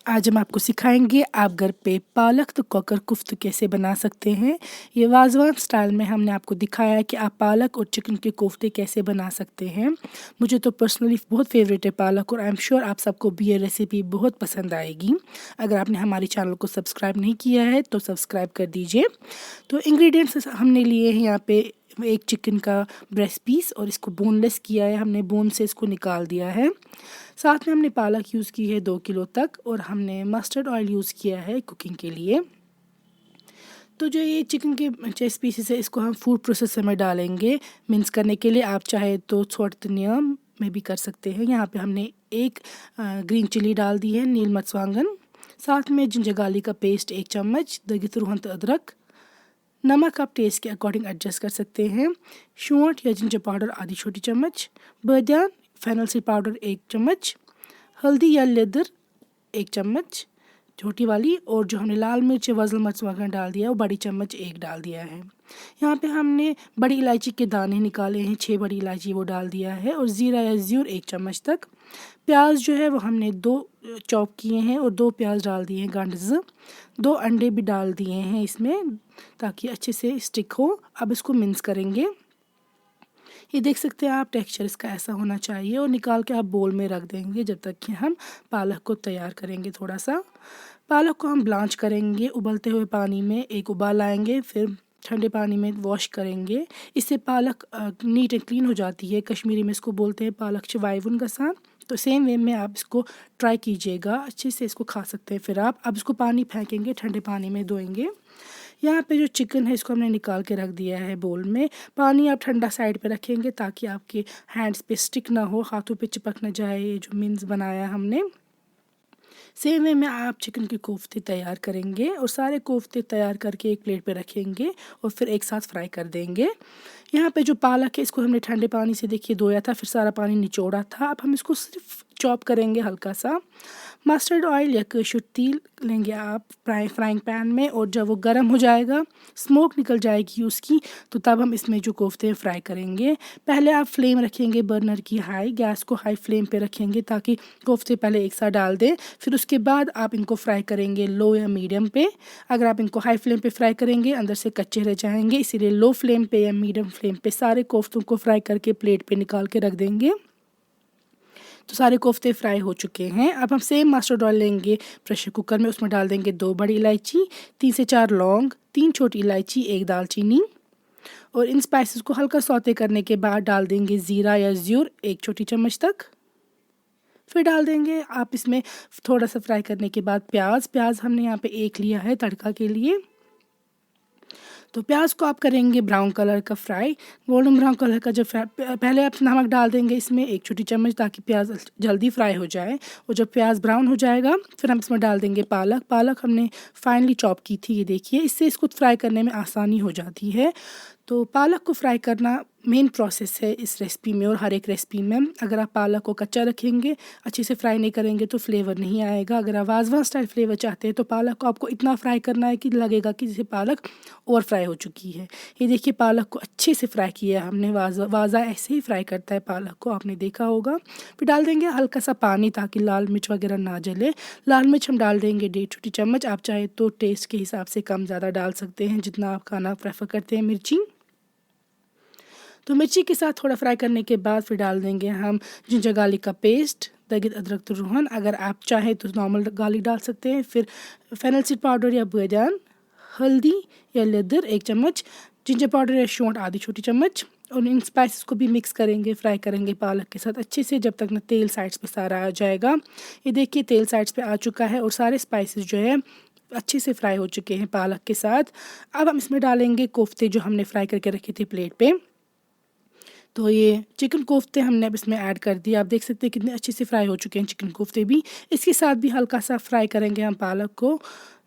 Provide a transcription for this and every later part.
आज हम आपको सिखाएंगे आप घर पे पालक तो कॉकर कुफ्त कैसे बना सकते हैं। ये वाज़वान स्टाइल में हमने आपको दिखाया है कि आप पालक और चिकन के कोफ्ते कैसे बना सकते हैं। मुझे तो पर्सनली बहुत फेवरेट है पालक और आई एम श्योर आप सबको भी ये रेसिपी बहुत पसंद आएगी। अगर आपने हमारे चैनल को सब्सक्राइब नहीं किया है तो सब्सक्राइब कर दीजिए। तो इंग्रेडिएंट्स हमने लिए हैं यहाँ पे एक चिकन का ब्रेस्ट पीस और इसको बोनलेस किया है, हमने बोन से इसको निकाल दिया है। साथ में हमने पालक यूज़ की है 2 किलो तक और हमने मस्टर्ड ऑयल यूज़ किया है कुकिंग के लिए। तो जो ये चिकन के चेस्ट पीसेस है इसको हम फूड प्रोसेसर में डालेंगे मिक्स करने के लिए। आप चाहे तो छोटनिया में भी कर सकते हैं। यहाँ पे हमने एक ग्रीन चिली डाल दी है, नील मर्चवांगन, साथ में जिंजर गार्लिक का पेस्ट 1 चम्मच, दगित रूहन अदरक, नमक आप टेस्ट के अकॉर्डिंग एडजस्ट कर सकते हैं, शौंठ या जिंजर पाउडर आधी छोटी चम्मच, बादियान फेनल सीड पाउडर 1 चम्मच, हल्दी या लेदर 1 चम्मच छोटी वाली, और जो हमने लाल मिर्च वज़ल मर्चवांगन डाल दिया वो बड़ी चम्मच 1 डाल दिया है। यहाँ पे हमने बड़ी इलायची के दाने निकाले हैं, 6 बड़ी इलायची वो डाल दिया है, और ज़ीरा या ज़्यूर 1 चम्मच तक। प्याज जो है वो हमने 2 चॉप किए हैं और 2 प्याज डाल दिए हैं गांडज़, 2 अंडे भी डाल दिए हैं इसमें ताकि अच्छे से स्टिक हो। अब इसको मिक्स करेंगे। ये देख सकते हैं आप, टेक्सचर इसका ऐसा होना चाहिए, और निकाल के आप बोल में रख देंगे जब तक कि हम पालक को तैयार करेंगे। थोड़ा सा पालक को हम ब्लांच करेंगे उबलते हुए पानी में, एक उबाल आएंगे, फिर ठंडे पानी में वॉश करेंगे। इससे पालक नीट एंड क्लीन हो जाती है। कश्मीरी में इसको बोलते हैं पालक चवाइवुन गसान। तो सेम वे में आप इसको ट्राई कीजिएगा, अच्छे से इसको खा सकते हैं। फिर आप अब इसको पानी फेंकेंगे, ठंडे पानी में धोएंगे। यहाँ पे जो चिकन है इसको हमने निकाल के रख दिया है बोल में। पानी आप ठंडा साइड पे रखेंगे ताकि आपके हैंड्स पे स्टिक ना हो, हाथों पे चिपक ना जाए ये जो मिन्स बनाया हमने। सेम वे में आप चिकन के कोफ्ते तैयार करेंगे और सारे कोफ्ते तैयार करके एक प्लेट पे रखेंगे और फिर एक साथ फ्राई कर देंगे। यहाँ पे जो पालक है इसको हमने ठंडे पानी से देखिए धोया था, फिर सारा पानी निचोड़ा था। अब हम इसको सिर्फ चॉप करेंगे हल्का सा। मस्टर्ड ऑयल या कसूर तेल लेंगे आप फ्राइंग पैन में, और जब वो गर्म हो जाएगा, स्मोक निकल जाएगी उसकी, तो तब हम इसमें जो कोफ्ते फ्राई करेंगे। पहले आप फ्लेम रखेंगे बर्नर की हाई, गैस को हाई फ्लेम पे रखेंगे ताकि कोफ्ते पहले एक साथ डाल दें, फिर उसके बाद आप इनको फ्राई करेंगे लो या मीडियम पे। अगर आप इनको हाई फ्लेम पे फ्राई करेंगे अंदर से कच्चे रह जाएंगे, इसीलिए लो फ्लेम पे या मीडियम फ्लेम पे सारे कोफ्तों को फ्राई करके प्लेट पे निकाल के रख देंगे। तो सारे कोफ्ते फ्राई हो चुके हैं। अब हम सेम मस्टर्ड ऑयल लेंगे प्रेशर कुकर में, उसमें डाल देंगे 2 बड़ी इलायची, 3 से 4 लौंग, 3 छोटी इलायची, 1 दालचीनी, और इन स्पाइसेस को हल्का सौते करने के बाद डाल देंगे ज़ीरा या ज़्यूर 1 छोटी चम्मच तक। फिर डाल देंगे आप इसमें थोड़ा सा फ्राई करने के बाद प्याज हमने यहाँ पे 1 लिया है तड़का के लिए। तो प्याज को आप करेंगे ब्राउन कलर का फ्राई, गोल्डन ब्राउन कलर का। जब पहले आप नमक डाल देंगे इसमें 1 छोटी चम्मच ताकि प्याज जल्दी फ्राई हो जाए, और जब प्याज ब्राउन हो जाएगा फिर हम इसमें डाल देंगे पालक हमने फाइनली चॉप की थी, ये देखिए। इससे इसको फ्राई करने में आसानी हो जाती है। तो पालक को फ्राई करना मेन प्रोसेस है इस रेसिपी में और हर एक रेसिपी में। अगर आप पालक को कच्चा रखेंगे, अच्छे से फ्राई नहीं करेंगे तो फ्लेवर नहीं आएगा। अगर आप वाज़वान स्टाइल फ्लेवर चाहते हैं तो पालक को आपको इतना फ्राई करना है कि लगेगा कि जैसे पालक और फ्राई हो चुकी है। ये देखिए पालक को अच्छे से फ्राई किया है हमने। वाज़ा ऐसे ही फ्राई करता है पालक को, आपने देखा होगा। फिर डाल देंगे हल्का सा पानी ताकि लाल मिर्च वगैरह ना जले। लाल मिर्च हम डाल देंगे 1.5 छोटी चम्मच। आप चाहे तो टेस्ट के हिसाब से कम ज़्यादा डाल सकते हैं, जितना आप खाना प्रेफर करते हैं मिर्ची। तो मिर्ची के साथ थोड़ा फ्राई करने के बाद फिर डाल देंगे हम जिंजर गार्लिक का पेस्ट, दगित अदरक रूहन। अगर आप चाहें तो नॉर्मल गार्लिक डाल सकते हैं। फिर फेनल सीड पाउडर या बादियान, हल्दी या लेदर 1 चम्मच, जिंजर पाउडर या शौंठ आधी छोटी चम्मच, और इन स्पाइसेस को भी मिक्स करेंगे, फ्राई करेंगे पालक के साथ अच्छे से जब तक ना तेल साइड्स पे सारा आ जाएगा। ये देखिए तेल साइड्स पे आ चुका है और सारे स्पाइसेस जो है अच्छे से फ्राई हो चुके हैं पालक के साथ। अब हम इसमें डालेंगे कोफ्ते जो हमने फ्राई करके रखे थे प्लेट पे। तो ये चिकन कोफ्ते हमने अब इसमें ऐड कर दिया। आप देख सकते हैं कितने अच्छे से फ्राई हो चुके हैं चिकन कोफ्ते भी। इसके साथ भी हल्का सा फ्राई करेंगे हम पालक को,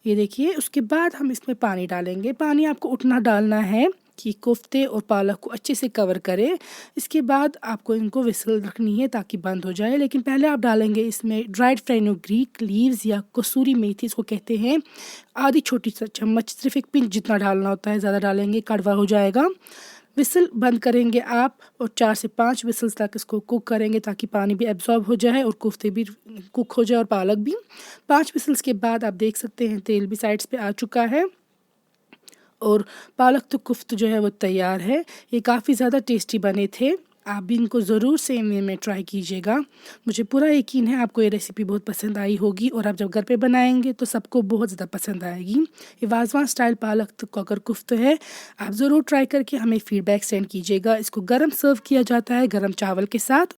ये देखिए। उसके बाद हम इसमें पानी डालेंगे। पानी आपको उतना डालना है कि कोफ्ते और पालक को अच्छे से कवर करे। इसके बाद आपको इनको विसल रखनी है ताकि बंद हो जाए। लेकिन पहले आप डालेंगे इसमें ड्राइड फेनुग्रीक लीव्स या कसूरी मेथी इसको कहते हैं, आधी छोटी चम्मच, सिर्फ 1 पिंच जितना डालना होता है, ज़्यादा डालेंगे कड़वा हो जाएगा। विसल बंद करेंगे आप और 4 से 5 विसल्स तक इसको कुक करेंगे ताकि पानी भी एब्जॉर्ब हो जाए और कोफ्ते भी कुक हो जाए और पालक भी। 5 विसल्स के बाद आप देख सकते हैं तेल भी साइड्स पे आ चुका है और पालक तो कुफ्त जो है वो तैयार है। ये काफ़ी ज़्यादा टेस्टी बने थे। आप भी इनको ज़रूर सेम वे में ट्राई कीजिएगा। मुझे पूरा यकीन है आपको ये रेसिपी बहुत पसंद आई होगी और आप जब घर पे बनाएंगे तो सबको बहुत ज़्यादा पसंद आएगी। ये वाज़वान स्टाइल पालक तो कॉकर कुफ्त है। आप ज़रूर ट्राई करके हमें फ़ीडबैक सेंड कीजिएगा। इसको गरम सर्व किया जाता है गरम चावल के साथ